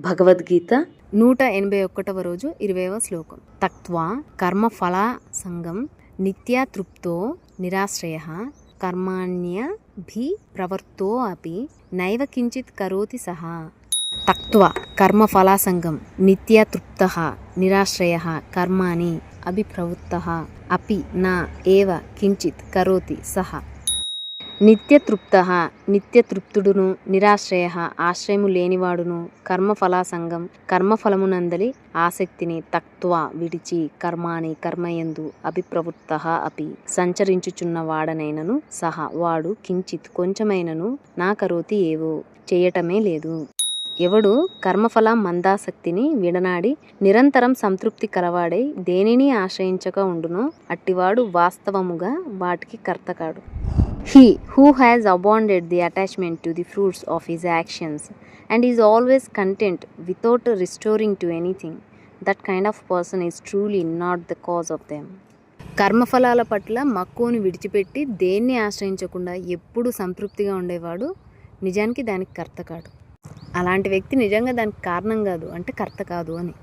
భగవద్గీత 181వ రోజు 20వ శ్లోకం. తక్త్వా కర్మఫల సంగం నిత్యా తృప్తో నిరాశ్రయః కర్మాణ్యభి ప్రవర్తో అపి నైవ కించిత్ కరోతి సహ. తక్త్వా కర్మఫల సంగం నిత్యా తృప్తః నిరాశ్రయః కర్మాణి అభిప్రవృత్తః అపి నా ఏవ కించిత్ కరోతి సహ. నిత్యతృప్తః నిత్యతృప్తుడును, నిరాశ్రయః ఆశ్రయము లేనివాడును, కర్మఫలాసంగం కర్మఫలమునందలి ఆసక్తిని తక్త్వా విడిచి, కర్మాని కర్మయందు అభిప్రవృత్తః అపి సంచరించుచున్న వాడనైనను సహ వాడు కించిత్ కొంచెమైనను నా కరోతి ఏవో చేయటమే లేదు. ఎవడు కర్మఫల మందాసక్తిని విడనాడి నిరంతరం సంతృప్తి కలవాడై దేనిని ఆశ్రయించక ఉండునో అట్టివాడు వాస్తవముగా వాటికి కర్తకాడు. He who has abandoned the attachment to the fruits of his actions and is always content without restoring to anything, that kind of person is truly not the cause of them. కర్మఫలాల పట్ల మక్కువను విడిచిపెట్టి దేన్ని ఆశ్రయించకుండా ఎప్పుడు సంతృప్తిగా ఉండేవాడు నిజానికి దానికి కర్త కాడు. అలాంటి వ్యక్తి నిజంగా దానికి కారణం కాదు అంటే కర్త కాదు అని.